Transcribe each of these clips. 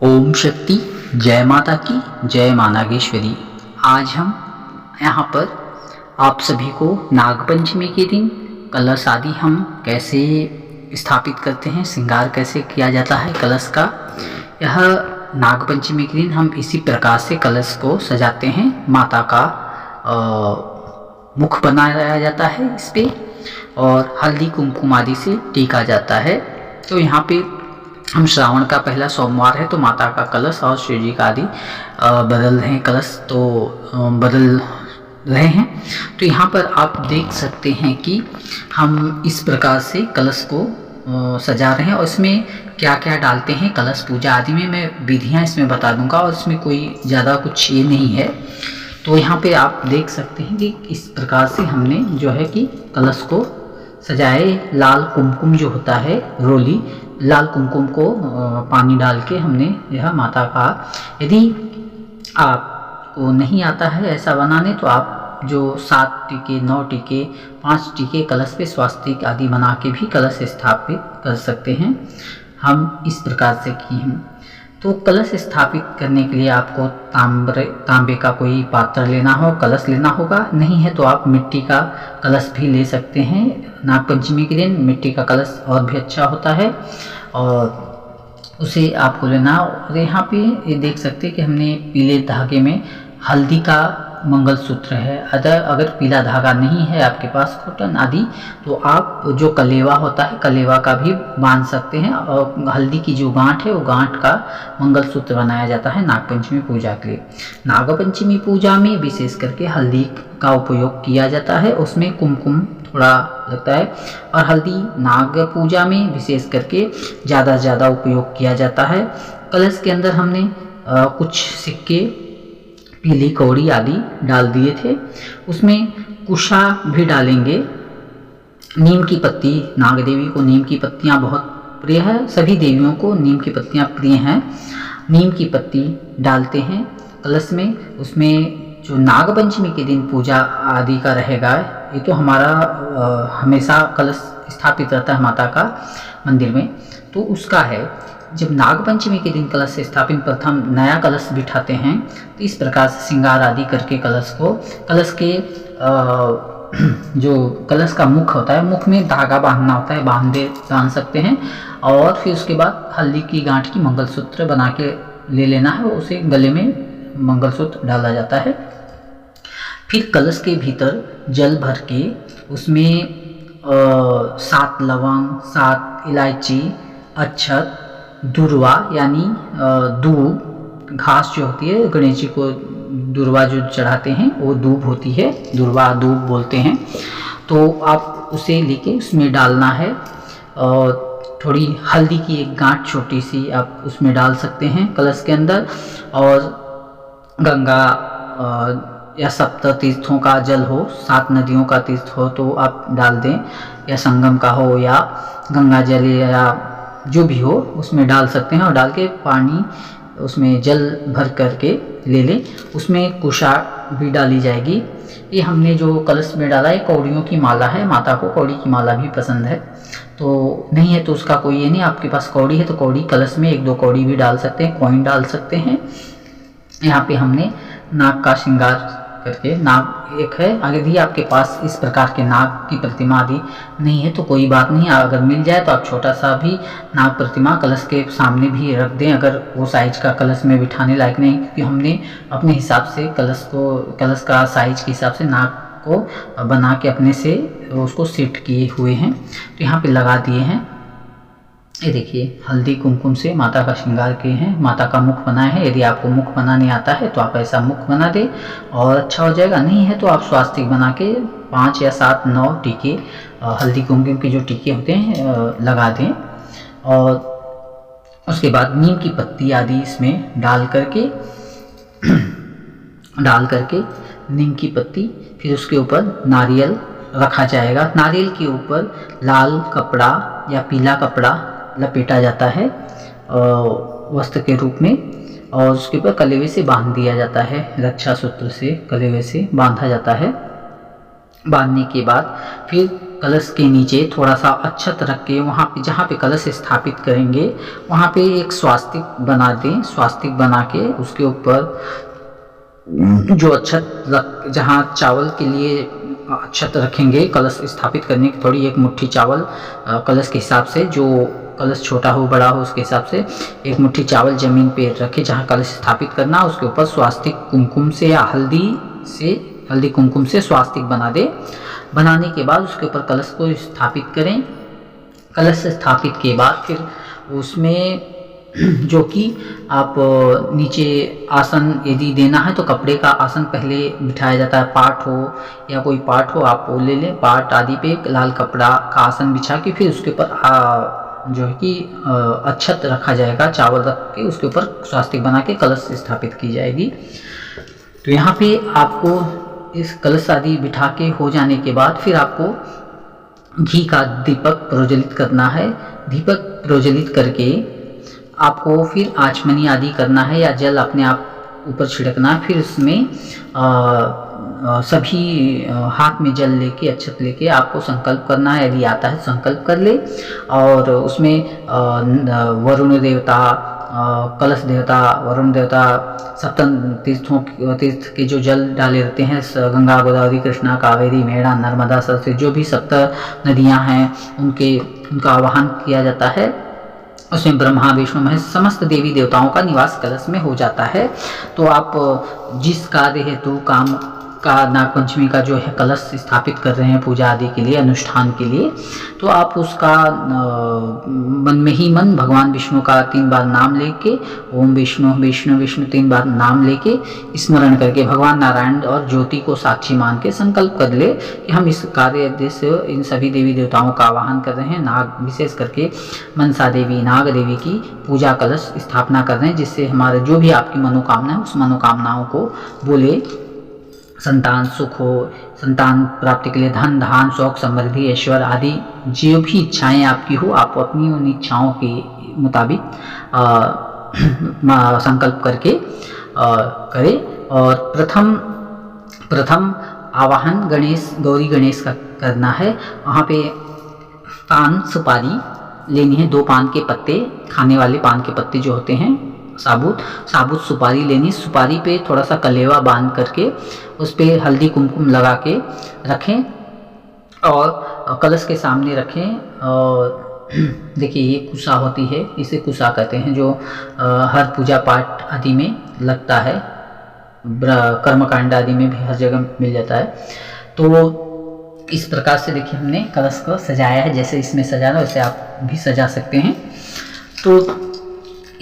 ओम शक्ति, जय माता की, जय मां नागेश्वरी। आज हम यहाँ पर आप सभी को नागपंचमी के दिन कलश आदि हम कैसे स्थापित करते हैं, श्रृंगार कैसे किया जाता है कलश का। यह नागपंचमी के दिन हम इसी प्रकार से कलश को सजाते हैं। माता का मुख बनाया जाता है इस पे और हल्दी कुमकुम आदि से टीका जाता है। तो यहाँ पे हम श्रावण का पहला सोमवार है तो माता का कलश और शिव जी का आदि बदल रहे हैं, कलश तो बदल रहे हैं। तो यहाँ पर आप देख सकते हैं कि हम इस प्रकार से कलश को सजा रहे हैं और इसमें क्या क्या डालते हैं कलश पूजा आदि में मैं विधियाँ इसमें बता दूंगा और इसमें कोई ज़्यादा कुछ ये नहीं है। तो यहाँ पे आप देख सकते हैं कि इस प्रकार से हमने जो है कि कलश को सजाए। लाल कुमकुम जो होता है, रोली लाल कुमकुम को पानी डाल के हमने यह माता का, यदि आपको नहीं आता है ऐसा बनाने तो आप जो 7 टीके 9 टीके 5 टीके कलश पे स्वास्तिक आदि बना के भी कलश स्थापित कर सकते हैं। हम इस प्रकार से किए हैं। तो कलश स्थापित करने के लिए आपको तांबे का कोई पात्र लेना हो, कलश लेना होगा। नहीं है तो आप मिट्टी का कलश भी ले सकते हैं। नागपंचमी के दिन मिट्टी का कलश और भी अच्छा होता है और उसे आपको लेना। और यहाँ पे ये देख सकते हैं कि हमने पीले धागे में हल्दी का मंगलसूत्र है। अगर पीला धागा नहीं है आपके पास, कॉटन आदि, तो आप जो कलेवा होता है कलेवा का भी बांध सकते हैं। और हल्दी की जो गांठ है वो गांठ का मंगलसूत्र बनाया जाता है नागपंचमी पूजा के लिए। नागपंचमी पूजा में विशेष करके हल्दी का उपयोग किया जाता है, उसमें कुमकुम थोड़ा लगता है। और हल्दी नाग पूजा में विशेष करके ज़्यादा से ज़्यादा उपयोग किया जाता है। कलश के अंदर हमने कुछ सिक्के, पीली कौड़ी आदि डाल दिए थे। उसमें कुशा भी डालेंगे, नीम की पत्ती। नाग देवी को नीम की पत्तियां बहुत प्रिय है, सभी देवियों को नीम की पत्तियां प्रिय हैं। नीम की पत्ती डालते हैं कलश में। उसमें जो नागपंचमी के दिन पूजा आदि का रहेगा, ये तो हमारा हमेशा कलश स्थापित रहता है माता का मंदिर में, तो उसका है। जब नागपंचमी के दिन कलश स्थापित प्रथम नया कलश बिठाते हैं तो इस प्रकार से श्रृंगार आदि करके कलश को, कलश के जो कलश का मुख होता है, मुख में धागा बांधना होता है, बांध सकते हैं। और फिर उसके बाद हल्दी की गांठ की मंगलसूत्र बना के ले लेना है, उसे गले में मंगलसूत्र डाला जाता है। फिर कलश के भीतर जल भर के उसमें 7 लवंग, 7 इलायची, अक्षत, दुर्वा यानी दूब, घास जो होती है गणेश जी को दुर्वा जो चढ़ाते हैं वो दूब होती है, दुर्वा दूब बोलते हैं। तो आप उसे लेके उसमें डालना है। और थोड़ी हल्दी की एक गांठ छोटी सी आप उसमें डाल सकते हैं कलश के अंदर। और गंगा या सप्त तीर्थों का जल हो, 7 नदियों का तीर्थ हो तो आप डाल दें, या संगम का हो या गंगा जल या जो भी हो उसमें डाल सकते हैं। और डाल के पानी उसमें जल भर करके ले लें। उसमें कुशा भी डाली जाएगी। ये हमने जो कलश में डाला है कौड़ियों की माला है, माता को कौड़ी की माला भी पसंद है। तो नहीं है तो उसका कोई ये नहीं, आपके पास कौड़ी है तो कौड़ी कलश में 1-2 कौड़ी भी डाल सकते हैं, कॉइन डाल सकते हैं। यहाँ पे हमने नाग का श्रृंगार करके, नाग एक है। यदि आपके पास इस प्रकार के नाग की प्रतिमा आदि नहीं है तो कोई बात नहीं, अगर मिल जाए तो आप छोटा सा भी नाग प्रतिमा कलश के सामने भी रख दें, अगर वो साइज का कलश में बिठाने लायक नहीं। क्योंकि हमने अपने हिसाब से कलश का साइज के हिसाब से नाग को बना के अपने से उसको सेट किए हुए हैं। तो यहाँ पे लगा दिए हैं। ये देखिए हल्दी कुमकुम से माता का श्रृंगार किए हैं, माता का मुख बनाए हैं। यदि आपको मुख बनाने आता है तो आप ऐसा मुख बना दें और अच्छा हो जाएगा। नहीं है तो आप स्वास्तिक बना के 5 या 7 9 टीके हल्दी कुमकुम के जो टीके होते हैं लगा दें। और उसके बाद नीम की पत्ती आदि इसमें डाल करके नीम की पत्ती, फिर उसके ऊपर नारियल रखा जाएगा। नारियल के ऊपर लाल कपड़ा या पीला कपड़ा लपेटा जाता है वस्त्र के रूप में, और उसके ऊपर कलेवे से बांध दिया जाता है, रक्षा सूत्र से कलेवे से बांधा जाता है। बांधने के बाद फिर कलश के नीचे थोड़ा सा अक्षत रख के वहाँ पे जहाँ पे कलश स्थापित करेंगे वहाँ पे एक स्वास्तिक बना दें। स्वास्तिक बना के उसके ऊपर जो अक्षत जहाँ चावल के लिए अक्षत रखेंगे कलश स्थापित करने की थोड़ी एक मुट्ठी चावल कलश के हिसाब से, जो कलश छोटा हो बड़ा हो उसके हिसाब से एक मुट्ठी चावल जमीन पे रखे जहाँ कलश स्थापित करना, उसके ऊपर स्वास्तिक कुमकुम से या हल्दी कुमकुम से स्वास्तिक बना दे। बनाने के बाद उसके ऊपर कलश को स्थापित करें। कलश स्थापित के बाद फिर उसमें जो कि आप नीचे आसन यदि देना है तो कपड़े का आसन पहले बिठाया जाता है। पाट हो या कोई पाट हो आप वो ले लें, पाट आदि पे लाल कपड़ा का आसन बिछा के फिर उसके ऊपर जो है कि अक्षत रखा जाएगा, चावल रख के उसके ऊपर स्वास्तिक बना के कलश स्थापित की जाएगी। तो यहाँ पे आपको इस कलश आदि बिठा के हो जाने के बाद फिर आपको घी का दीपक प्रज्वलित करना है। दीपक प्रज्वलित करके आपको फिर आचमनी आदि करना है या जल अपने आप ऊपर छिड़कना है। फिर उसमें सभी हाथ में जल लेके अक्षत लेके आपको संकल्प करना है। यदि आता है संकल्प कर ले और उसमें वरुण देवता, कलश देवता, वरुण देवता, सप्तम तीर्थ के जो जल डाले रहते हैं, गंगा, गोदावरी, कृष्णा, कावेरी, मेढ़ा, नर्मदा, सरस्वती, जो भी सप्त नदियां हैं उनका आवाहन किया जाता है। उसमें ब्रह्मा, विष्णु, महेश समस्त देवी देवताओं का निवास कलश में हो जाता है। तो आप जिस कार्य हेतु काम का नागपंचमी का जो है कलश स्थापित कर रहे हैं पूजा आदि के लिए, अनुष्ठान के लिए, तो आप उसका मन में ही मन भगवान विष्णु का 3 बार नाम लेके, ओम विष्णु विष्णु विष्णु 3 बार नाम लेके स्मरण करके भगवान नारायण और ज्योति को साक्षी मान के संकल्प कर ले कि हम इस कार्य से इन सभी देवी देवताओं का आवाहन कर रहे हैं। नाग, विशेष करके मनसा देवी, नाग देवी की पूजा कलश स्थापना कर रहे हैं, जिससे हमारे जो भी आपकी मनोकामना है उस मनोकामनाओं को बोले। संतान सुख हो, संतान प्राप्ति के लिए धन, धान, शौक, समृद्धि, ऐश्वर्य आदि जो भी इच्छाएं आपकी हो, आप अपनी उन इच्छाओं के मुताबिक संकल्प करके करें। और प्रथम आवाहन गौरी गणेश का करना है। वहाँ पे पान सुपारी लेनी है, 2 पान के पत्ते, खाने वाले पान के पत्ते जो होते हैं, साबुत सुपारी लेनी। सुपारी पे थोड़ा सा कलेवा बांध करके उस पर हल्दी कुमकुम लगा के रखें और कलश के सामने रखें। और देखिए ये कुसा होती है, इसे कुसा कहते हैं, जो हर पूजा पाठ आदि में लगता है, कर्मकांड आदि में भी हर जगह मिल जाता है। तो इस प्रकार से देखिए हमने कलश को सजाया है, जैसे इसमें सजाना वैसे आप भी सजा सकते हैं। तो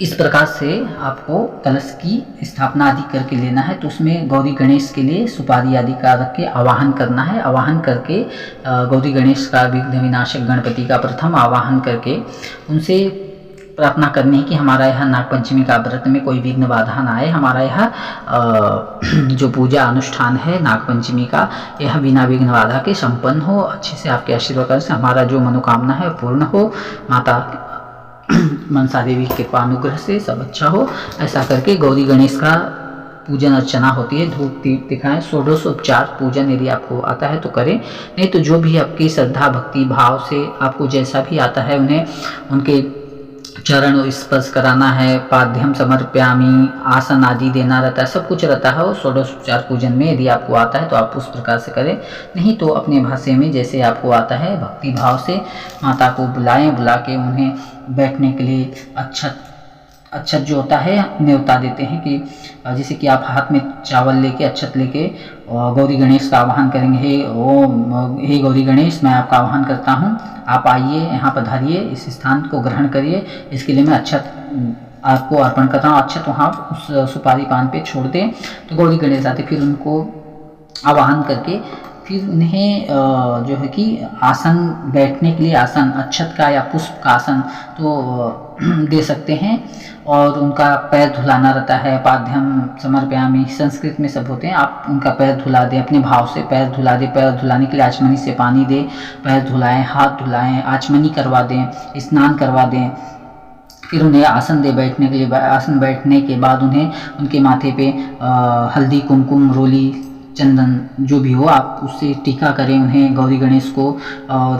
इस प्रकार से आपको कलश की स्थापना आदि करके लेना है। तो उसमें गौरी गणेश के लिए सुपारी आदि का रख के आवाहन करना है। आवाहन करके गौरी गणेश का विघ्न विनाशक गणपति का प्रथम आवाहन करके उनसे प्रार्थना करनी है कि हमारा यह नागपंचमी का व्रत में कोई विघ्न बाधा ना आए, हमारा यह जो पूजा अनुष्ठान है नागपंचमी का, यह बिना विघ्न बाधा के संपन्न हो, अच्छे से आपके आशीर्वाद से हमारा जो मनोकामना है पूर्ण हो, माता मनसा देवी के कृपा अनुग्रह से सब अच्छा हो। ऐसा करके गौरी गणेश का पूजन अर्चना होती है। धूप दीप दिखाएं, षोडशोपचार पूजन यदि आपको आता है तो करें, नहीं तो जो भी आपकी श्रद्धा भक्ति भाव से आपको जैसा भी आता है उन्हें उनके चरण स्पर्श कराना है, पाद्यम समर्पयामि, आसन आदि देना रहता है, सब कुछ रहता है। और षोडशोपचार पूजन में यदि आपको आता है तो आप उस प्रकार से करें, नहीं तो अपने भाषा में जैसे आपको आता है भक्ति भाव से माता को बुलाएं, बुला के उन्हें बैठने के लिए अक्षत जो होता है न्योता देते हैं कि जैसे कि आप हाथ में चावल लेके अक्षत लेके गौरी गणेश का आह्वान करेंगे, हे गौरी गणेश मैं आपका आह्वान करता हूँ, आप आइए यहाँ पधारिए, इस स्थान को ग्रहण करिए, इसके लिए मैं अक्षत आपको अर्पण करता हूँ। अक्षत वहाँ उस सुपारी पान पे छोड़ दें तो गौरी गणेश आते, फिर उनको आवाहन करके फिर उन्हें जो है कि आसन बैठने के लिए आसन अक्षत का या पुष्प का आसन तो दे सकते हैं। और उनका पैर धुलाना रहता है, पाद्यम समर्पयामि संस्कृत में सब होते हैं, आप उनका पैर धुला दें, अपने भाव से पैर धुला दें। पैर धुलाने के लिए आचमनी से पानी दें, पैर धुलाएं, हाथ धुलाएं, आचमनी करवा दें, स्नान करवा दें। फिर उन्हें आसन दे बैठने के लिए, आसन बैठने के बाद उन्हें उनके माथे पे हल्दी कुमकुम रोली चंदन जो भी हो आप उससे टीका करें उन्हें, गौरी गणेश को, और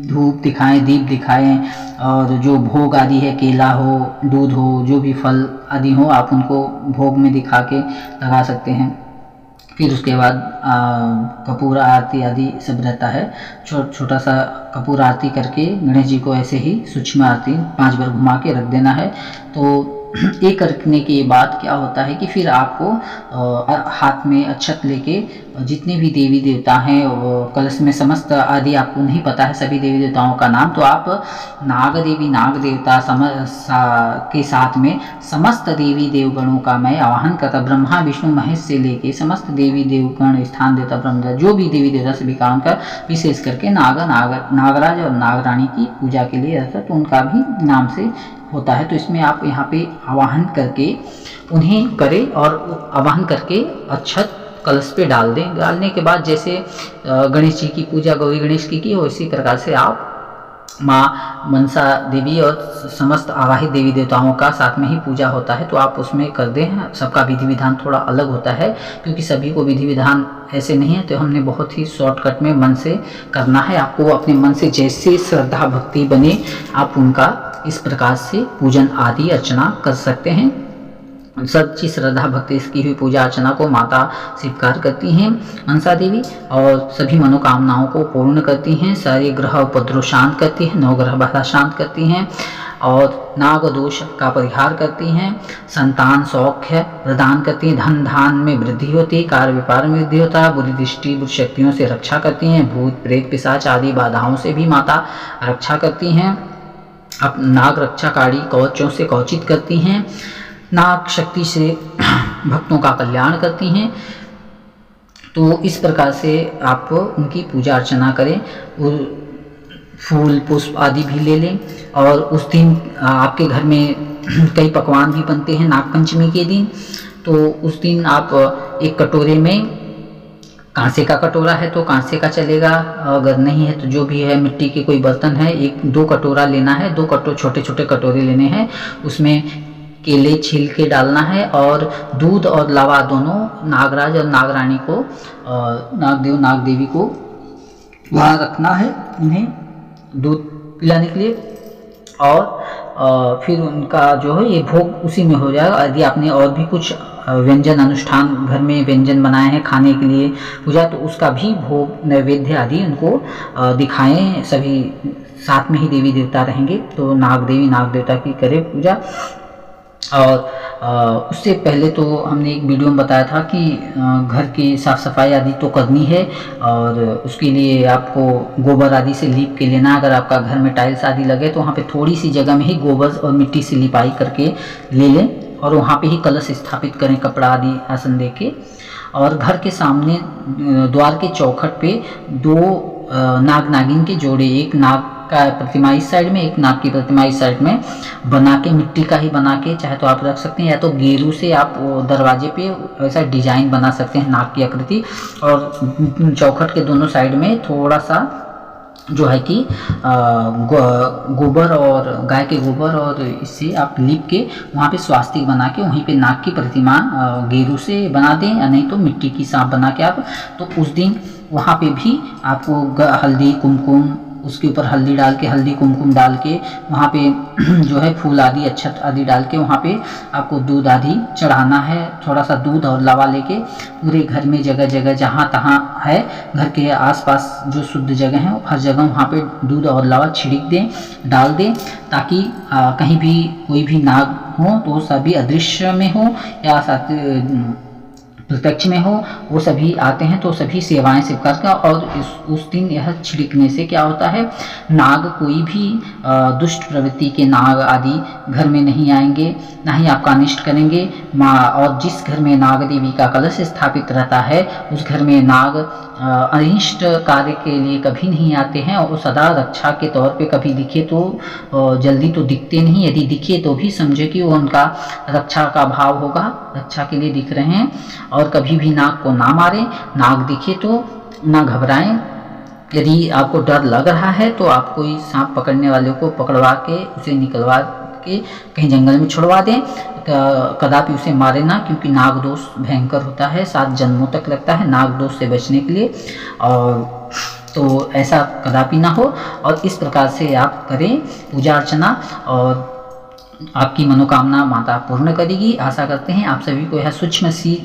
धूप दिखाएं, दीप दिखाएं, और जो भोग आदि है, केला हो, दूध हो, जो भी फल आदि हो आप उनको भोग में दिखा के लगा सकते हैं। फिर उसके बाद कपूर आरती आदि सब रहता है। छोटा सा कपूर आरती करके गणेश जी को ऐसे ही सूक्ष्म आरती 5 बार घुमा के रख देना है। तो ये करने के बाद क्या होता है कि फिर आपको हाथ में अक्षत लेके जितने भी देवी देवता हैं कलश में समस्त आदि आपको नहीं पता है सभी देवी देवताओं का नाम, तो आप नाग देवी नाग देवता के साथ में समस्त देवी देवगणों का मैं आवाहन करता, ब्रह्मा विष्णु महेश से लेके समस्त देवी देवगण, स्थान देवता, ब्रह्मदेव, जो भी देवी देवता सभी का उनका विशेष करके नागराज और नागरानी की पूजा के लिए रहता, तो उनका भी नाम से होता है। तो इसमें आप यहाँ पे आवाहन करके उन्हें करें और आवाहन करके अक्षत कलश पे डाल दें। डालने के बाद जैसे गणेश जी की पूजा गौरी गणेश की हो, इसी प्रकार से आप माँ मनसा देवी और समस्त आवाहित देवी देवताओं का साथ में ही पूजा होता है, तो आप उसमें कर दें। सबका विधि विधान थोड़ा अलग होता है क्योंकि सभी को विधि विधान ऐसे नहीं है, तो हमने बहुत ही शॉर्टकट में मन से करना है। आपको अपने मन से जैसे श्रद्धा भक्ति बने आप उनका इस प्रकार से पूजन आदि अर्चना कर सकते हैं। सच्ची श्रद्धा भक्ति की हुई पूजा अर्चना को माता स्वीकार करती हैं मनसा देवी, और सभी मनोकामनाओं को पूर्ण करती हैं, सारे ग्रह उपद्रव शांत करती हैं, 9 ग्रह बाधा शांत करती हैं, और नाग दोष का परिहार करती हैं, संतान सौख्य प्रदान करती हैं, धन धान में वृद्धि होती है, कार्य व्यापार में वृद्धि होता है, बुरी दृष्टि बुरी शक्तियों से रक्षा करती हैं, भूत प्रेत पिशाच आदि बाधाओं से भी माता रक्षा करती हैं। अब नाग रक्षाकारी कवचों से कवचित करती हैं, नाग शक्ति से भक्तों का कल्याण करती हैं। तो इस प्रकार से आप उनकी पूजा अर्चना करें, फूल पुष्प आदि भी ले लें। और उस दिन आपके घर में कई पकवान भी बनते हैं नागपंचमी के दिन, तो उस दिन आप एक कटोरे में, कांसे का कटोरा है तो कांसे का चलेगा, अगर नहीं है तो जो भी है मिट्टी के कोई बर्तन है, 1-2 कटोरा लेना है, 2 छोटे छोटे कटोरे लेने हैं, उसमें केले छील के डालना है, और दूध और लावा दोनों नागराज और नागरानी को, नागदेव नाग देवी को वहाँ रखना है, उन्हें दूध पिलाने के लिए। और फिर उनका जो है ये भोग उसी में हो जाएगा। यदि आपने और भी कुछ व्यंजन अनुष्ठान घर में व्यंजन बनाए हैं खाने के लिए पूजा, तो उसका भी भोग नैवेद्य आदि उनको दिखाएं। सभी साथ में ही देवी देवता रहेंगे, तो नाग देवी नाग देवता की करें पूजा। और उससे पहले तो हमने एक वीडियो में बताया था कि घर की साफ़ सफाई आदि तो करनी है, और उसके लिए आपको गोबर आदि से लीप के लेना। अगर आपका घर में टाइल्स आदि लगे तो वहाँ पे थोड़ी सी जगह में ही गोबर और मिट्टी से लिपाई करके ले लें, और वहाँ पे ही कलश स्थापित करें कपड़ा आदि आसन दे के। और घर के सामने द्वार के चौखट पे 2 नाग नागिन के जोड़े, एक नाग का प्रतिमा इस साइड में, एक नाग की प्रतिमा इस साइड में बना के, मिट्टी का ही बना के चाहे तो आप रख सकते हैं, या तो गेरू से आप दरवाजे पे ऐसा डिजाइन बना सकते हैं नाग की आकृति। और चौखट के दोनों साइड में थोड़ा सा जो है कि गोबर और गाय के गोबर और इससे आप लीप के वहाँ पे स्वास्तिक बना के वहीं पे नाग की प्रतिमा गेरू से बना दें, या नहीं तो मिट्टी की सांप बना के आप, तो उस दिन वहाँ पे भी आपको हल्दी कुमकुम, उसके ऊपर हल्दी डाल के, हल्दी कुमकुम डाल के वहाँ पे जो है फूल आदि अक्षत आदि डाल के वहाँ पे आपको दूध आदि चढ़ाना है। थोड़ा सा दूध और लावा लेके पूरे घर में जगह जगह जहाँ तहाँ है घर के आसपास जो शुद्ध जगह है हर जगह वहाँ पे दूध और लावा छिड़क दें, डाल दें, ताकि कहीं भी कोई भी नाग हो तो सभी अदृश्य में हो या साथ प्रत्यक्ष में हो, वो सभी आते हैं तो सभी सेवाएं स्वीकार का। और उस दिन यह छिड़कने से क्या होता है, नाग कोई भी दुष्ट प्रवृत्ति के नाग आदि घर में नहीं आएंगे, ना ही आपका अनिष्ट करेंगे। और जिस घर में नाग देवी का कलश स्थापित रहता है उस घर में नाग अनिष्ट कार्य के लिए कभी नहीं आते हैं, और सदा रक्षा के तौर पे कभी दिखे तो जल्दी तो दिखते नहीं, यदि दिखे तो भी समझे कि वो उनका रक्षा का भाव होगा, रक्षा के लिए दिख रहे हैं। और कभी भी नाग को ना मारें, नाग दिखे तो ना घबराएं। यदि आपको डर लग रहा है तो आप कोई सांप पकड़ने वाले को पकड़वा के उसे निकलवा के कहीं जंगल में छुड़वा दें, कदापि उसे मारे ना, क्योंकि नाग दोष भयंकर होता है, 7 जन्मों तक लगता है नाग दोष से बचने के लिए। और तो ऐसा कदापि ना हो, और इस प्रकार से आप करें पूजा अर्चना, और आपकी मनोकामना माता पूर्ण करेगी। आशा करते हैं आप सभी को यह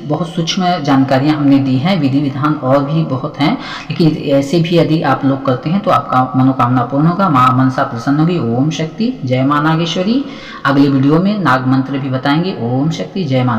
बहुत सूक्ष्म जानकारियां हमने दी हैं। विधि विधान और भी बहुत हैं, लेकिन ऐसे भी यदि आप लोग करते हैं तो आपका मनोकामना पूर्ण होगा, माँ मनसा प्रसन्न होगी। ओम शक्ति, जय माँ नागेश्वरी। अगली वीडियो में नाग मंत्र भी बताएंगे। ओम शक्ति, जय माँ।